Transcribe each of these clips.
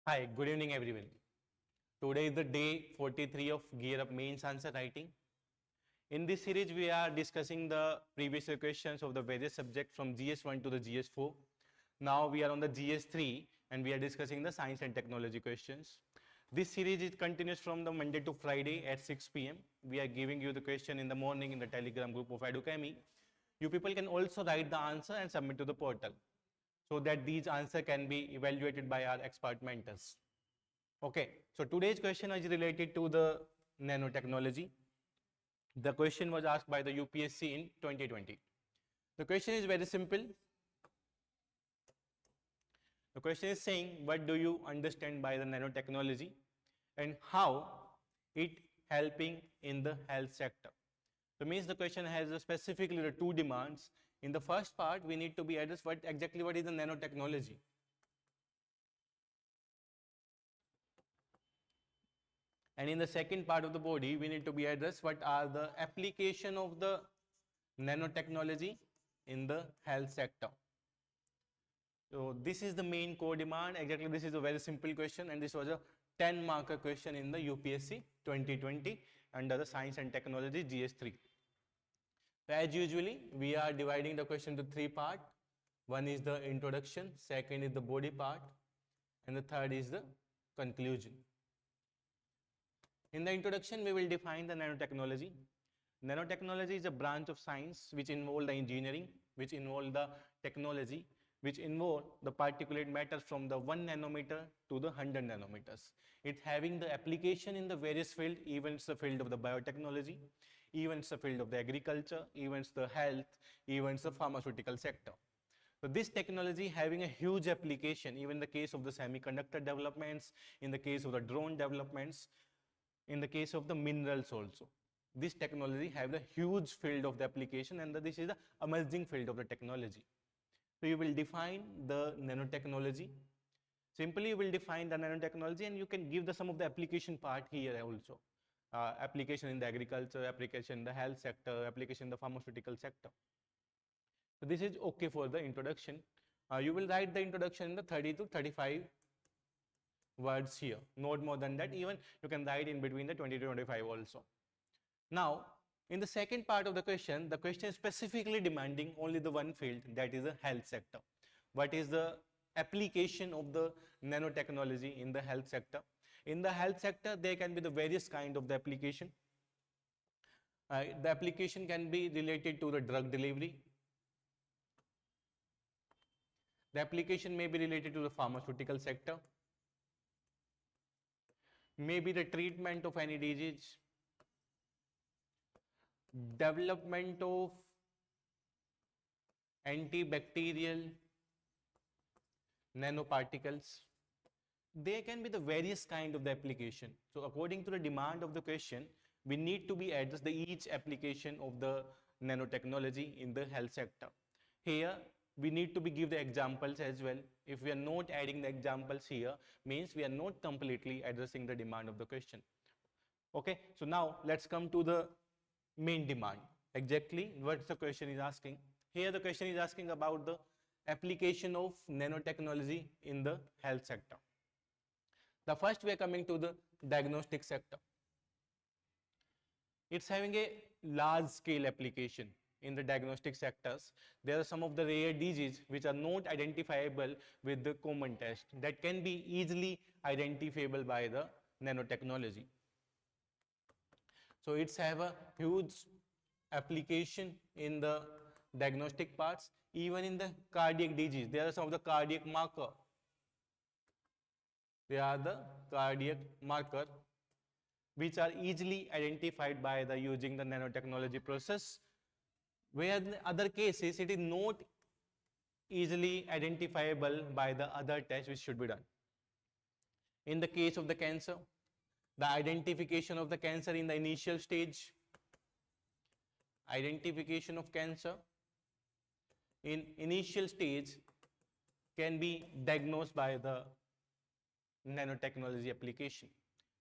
Hi, good evening everyone. Today is the day 43 of Gear Up Mains Answer Writing. In this series, we are discussing the previous year questions of the various subjects from GS1 to the GS4. Now we are on the GS3 and we are discussing the science and technology questions. This series is continuous from the Monday to Friday at 6 p.m. We are giving you the question in the morning in the Telegram group of Edukemy. You people can also write the answer and submit to the portal so that these answers can be evaluated by our expert mentors. Okay, so today's question is related to the nanotechnology. The question was asked by the UPSC in 2020. The question is very simple. The question is saying, what do you understand by the nanotechnology and how it helping in the health sector? So means the question has specifically the two demands. In the first part, we need to be addressed what is the nanotechnology. And in the second part of the body, we need to be addressed what are the application of the nanotechnology in the health sector. So this is the main core demand. Exactly, this is a very simple question, and this was a 10-marker question in the UPSC 2020 under the science and technology GS3. So as usually, we are dividing the question into three parts. One is the introduction, second is the body part, and the third is the conclusion. In the introduction, we will define the nanotechnology. Nanotechnology is a branch of science which involves the engineering, which involves the technology, which involves the particulate matter from the 1 nanometer to the 100 nanometers. It's having the application in the various fields, even it's the field of the biotechnology, even it's the field of the agriculture, even it's the health, even it's the pharmaceutical sector. So this technology having a huge application, even in the case of the semiconductor developments, in the case of the drone developments, in the case of the minerals also. This technology have a huge field of the application, and this is the emerging field of the technology. So you will define the nanotechnology. Simply you will define the nanotechnology, and you can give the some of the application part here also. Application in the agriculture, application in the health sector, application in the pharmaceutical sector. So this is okay for the introduction. You will write the introduction in the 30 to 35 words here, not more than that. Even you can write in between the 20 to 25 also. Now, in the second part of the question is specifically demanding only the one field, that is the health sector. What is the application of the nanotechnology in the health sector? In the health sector, there can be the various kind of the application. The application can be related to the drug delivery. The application may be related to the pharmaceutical sector. Maybe the treatment of any disease, development of antibacterial nanoparticles. There can be the various kind of the application. So according to the demand of the question, we need to be address the each application of the nanotechnology in the health sector. Here we need to be give the examples as well. If we are not adding the examples here, means we are not completely addressing the demand of the question. Okay, so now let's come to the main demand. Exactly what the question is asking. Here the question is asking about the application of nanotechnology in the health sector. The first we are coming to the diagnostic sector. It's having a large scale application. In the diagnostic sectors, there are some of the rare diseases which are not identifiable with the common test that can be easily identifiable by the nanotechnology. So it's have a huge application in the diagnostic parts. Even in the cardiac disease, there are some of the cardiac marker. They are the cardiac marker which are easily identified by the using the nanotechnology process. Where in other cases, it is not easily identifiable by the other tests which should be done. In the case of the cancer, the identification of the cancer in the initial stage, identification of cancer in initial stage can be diagnosed by the nanotechnology application.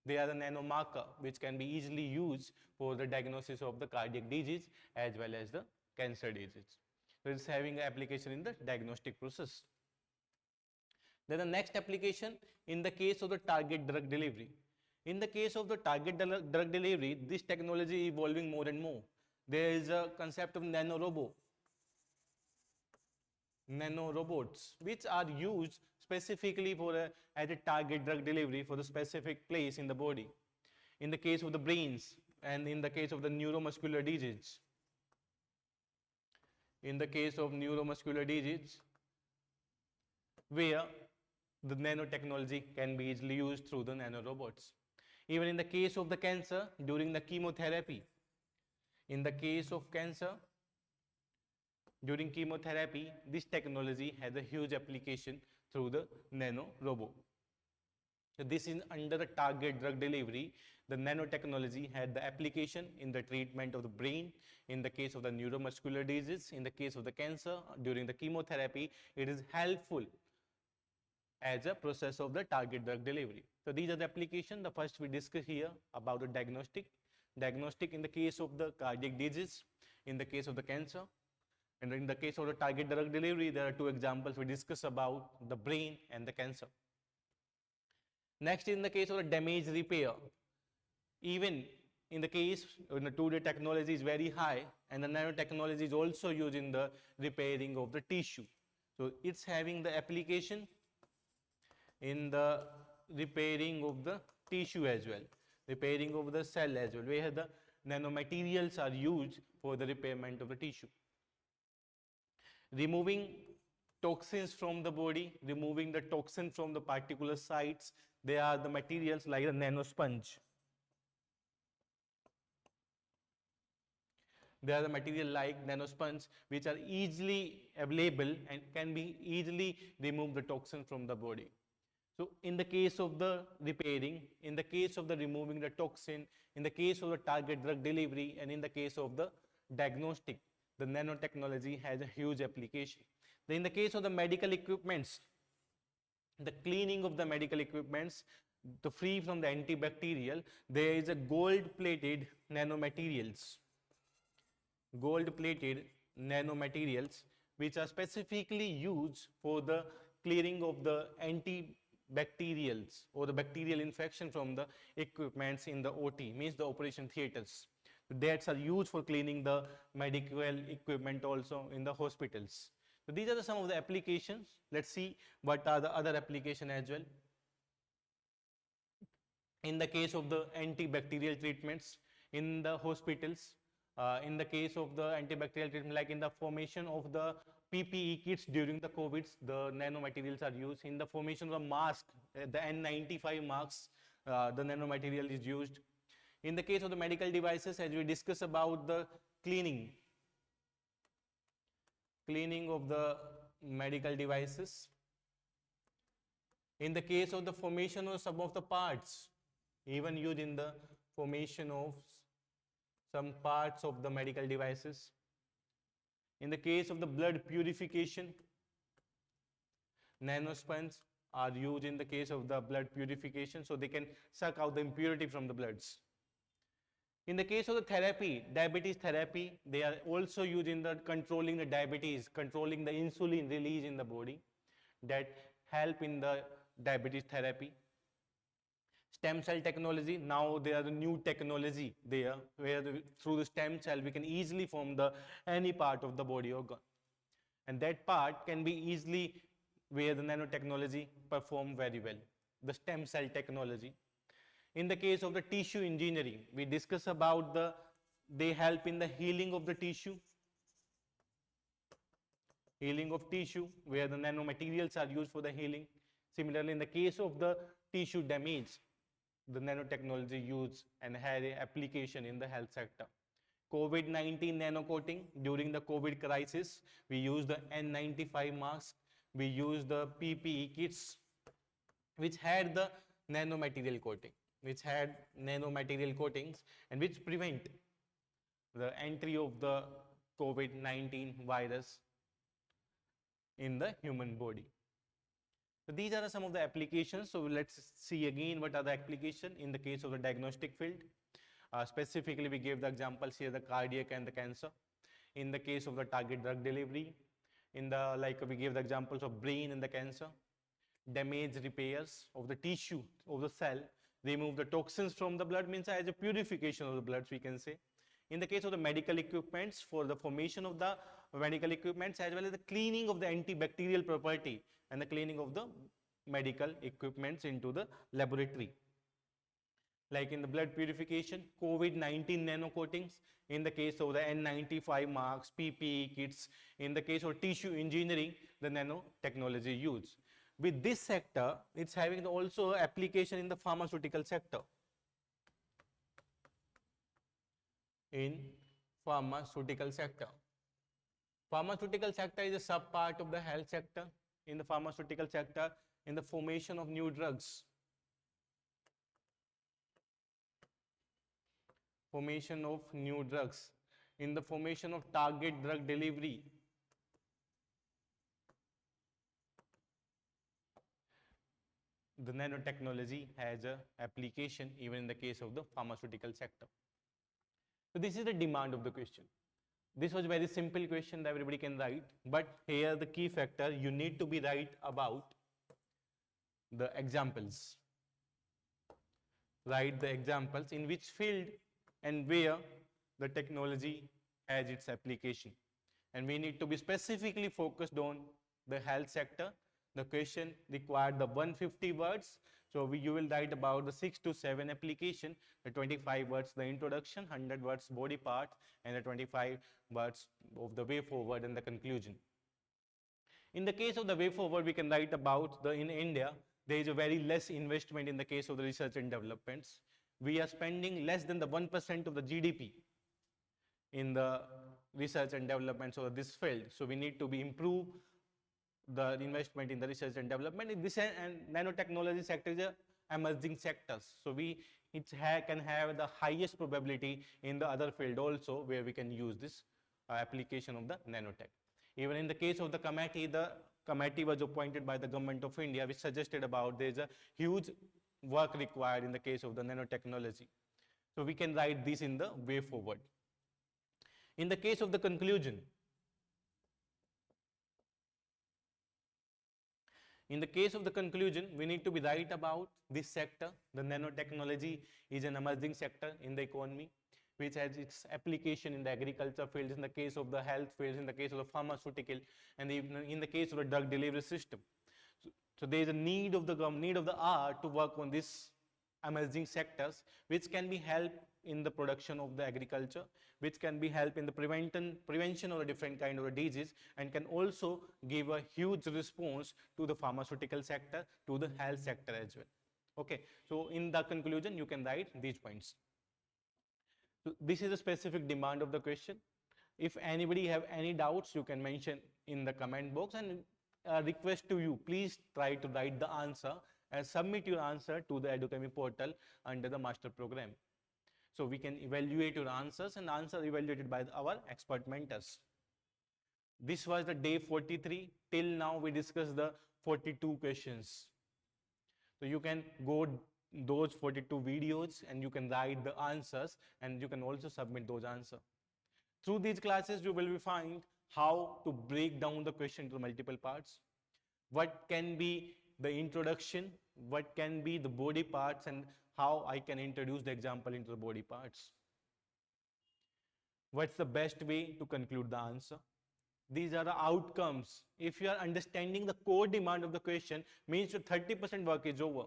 They are the nanomarker which can be easily used for the diagnosis of the cardiac disease as well as the cancer disease. So it's having an application in the diagnostic process. Then the next application in the case of the target drug delivery. In the case of the target drug delivery, this technology is evolving more and more. There is a concept of nanorobots, which are used specifically for as a target drug delivery for the specific place in the body. In the case of the brains and in the case of the neuromuscular disease. In the case of neuromuscular disease, where the nanotechnology can be easily used through the nanorobots. Even in the case of the cancer, during the chemotherapy, in the case of cancer, during chemotherapy, this technology has a huge application through the nanorobot. So this is under the target drug delivery. The nanotechnology had the application in the treatment of the brain, in the case of the neuromuscular disease, in the case of the cancer, during the chemotherapy, it is helpful as a process of the target drug delivery. So these are the applications. The first we discuss here about the diagnostic. Diagnostic in the case of the cardiac disease, in the case of the cancer, and in the case of the target drug delivery, there are two examples we discuss about the brain and the cancer. Next, in the case of the damage repair, even in the case when the today technology is very high and the nanotechnology is also used in the repairing of the tissue. So it's having the application in the repairing of the tissue as well, repairing of the cell as well, where the nanomaterials are used for the repairment of the tissue. Removing toxins from the body, removing the toxin from the particular sites, they are the materials like the nanosponge. They are the material like nanosponge which are easily available and can be easily remove the toxin from the body. So in the case of the repairing, in the case of the removing the toxin, in the case of the target drug delivery, and in the case of the diagnostic, the nanotechnology has a huge application. Then in the case of the medical equipments, the cleaning of the medical equipments, to free from the antibacterial, there is a gold-plated nanomaterials. Gold-plated nanomaterials which are specifically used for the clearing of the antibacterials or the bacterial infection from the equipments in the OT, means the operation theaters. That are used for cleaning the medical equipment also in the hospitals. So these are some of the applications. Let's see what are the other applications as well. In the case of the antibacterial treatments in the hospitals, in the case of the antibacterial treatment, like in the formation of the PPE kits during the COVID, the nanomaterials are used. In the formation of the mask, the N95 masks, the nanomaterial is used. In the case of the medical devices, as we discuss about the cleaning of the medical devices. In the case of the formation of some of the parts, even used in the formation of some parts of the medical devices. In the case of the blood purification, nanosponges are used in the case of the blood purification, so they can suck out the impurity from the bloods. In the case of the therapy, diabetes therapy, they are also used in the controlling the diabetes, controlling the insulin release in the body, that help in the diabetes therapy. Stem cell technology, now there are the new technology there, where through the stem cell we can easily form the any part of the body organ, and that part can be easily where the nanotechnology perform very well, the stem cell technology. In the case of the tissue engineering, we discuss about they help in the healing of the tissue, where the nanomaterials are used for the healing. Similarly, in the case of the tissue damage, the nanotechnology used and had an application in the health sector. COVID-19 nanocoating, during the COVID crisis, we used the N95 mask, we used the PPE kits, which had the nanomaterial coating, and which prevent the entry of the COVID-19 virus in the human body. So these are some of the applications. So let's see again what are the applications in the case of the diagnostic field. Specifically, we gave the examples here, the cardiac and the cancer. In the case of the target drug delivery, we gave the examples of brain and the cancer. damage repairs of the tissue of the cell, remove the toxins from the blood, means as a purification of the blood, we can say. In the case of the medical equipments, for the formation of the medical equipments, as well as the cleaning of the antibacterial property and the cleaning of the medical equipments into the laboratory. Like in the blood purification, COVID-19 nano coatings, in the case of the N95 masks, PPE kits, in the case of tissue engineering, the nanotechnology used. With this sector, it's having also application in the pharmaceutical sector. In pharmaceutical sector. Pharmaceutical sector is a sub-part of the health sector. In the pharmaceutical sector, in the formation of new drugs. Formation of new drugs. In the formation of target drug delivery. The nanotechnology has an application even in the case of the pharmaceutical sector. So this is the demand of the question. This was a very simple question that everybody can write, but here the key factor, you need to be right about the examples. Write the examples in which field and where the technology has its application. And we need to be specifically focused on the health sector. The question required the 150 words. So you will write about the 6 to 7 application, the 25 words the introduction, 100 words body part, and the 25 words of the way forward and the conclusion. In the case of the way forward, we can write about the in India, there is a very less investment in the case of the research and developments. We are spending less than the 1% of the GDP in the research and developments of this field. So we need to be improve the investment in the research and development. In this and nanotechnology sector is a emerging sectors. So it can have the highest probability in the other field also where we can use this application of the nanotech. Even in the case of the committee was appointed by the government of India, which suggested about there is a huge work required in the case of the nanotechnology. So we can write this in the way forward. In the case of the conclusion, we need to be right about this sector. The nanotechnology is an emerging sector in the economy, which has its application in the agriculture fields, in the case of the health fields, in the case of the pharmaceutical, and in the case of the drug delivery system. So there is a need of the hour to work on these emerging sectors, which can be helped in the production of the agriculture, which can be helped in the prevention of a different kind of a disease, and can also give a huge response to the pharmaceutical sector, to the health sector as well. Okay, so in the conclusion, you can write these points. So this is a specific demand of the question. If anybody have any doubts, you can mention in the comment box, and request to you, please try to write the answer and submit your answer to the Edukemy portal under the master program. So we can evaluate your answers, and answers evaluated by our expert mentors. This was the day 43. Till now we discussed the 42 questions. So you can go those 42 videos and you can write the answers, and you can also submit those answers. Through these classes, you will find how to break down the question to multiple parts. What can be the introduction, what can be the body parts, and how I can introduce the example into the body parts. What's the best way to conclude the answer? These are the outcomes. If you are understanding the core demand of the question, means your 30% work is over.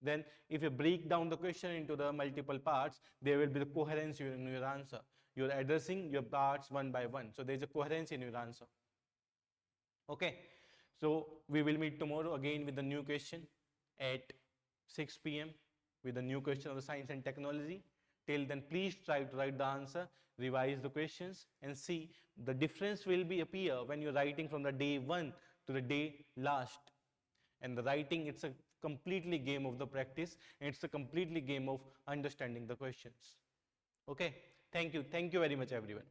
Then if you break down the question into the multiple parts, there will be the coherence in your answer. You're addressing your parts one by one. So there's a coherence in your answer. Okay. So we will meet tomorrow again with the new question at 6 p.m. with a new question of the science and technology. Till then, please try to write the answer, revise the questions, and see the difference will be appear when you're writing from the day 1 to the day last. And the writing, it's a completely game of the practice, and it's a completely game of understanding the questions. Okay, thank you very much everyone.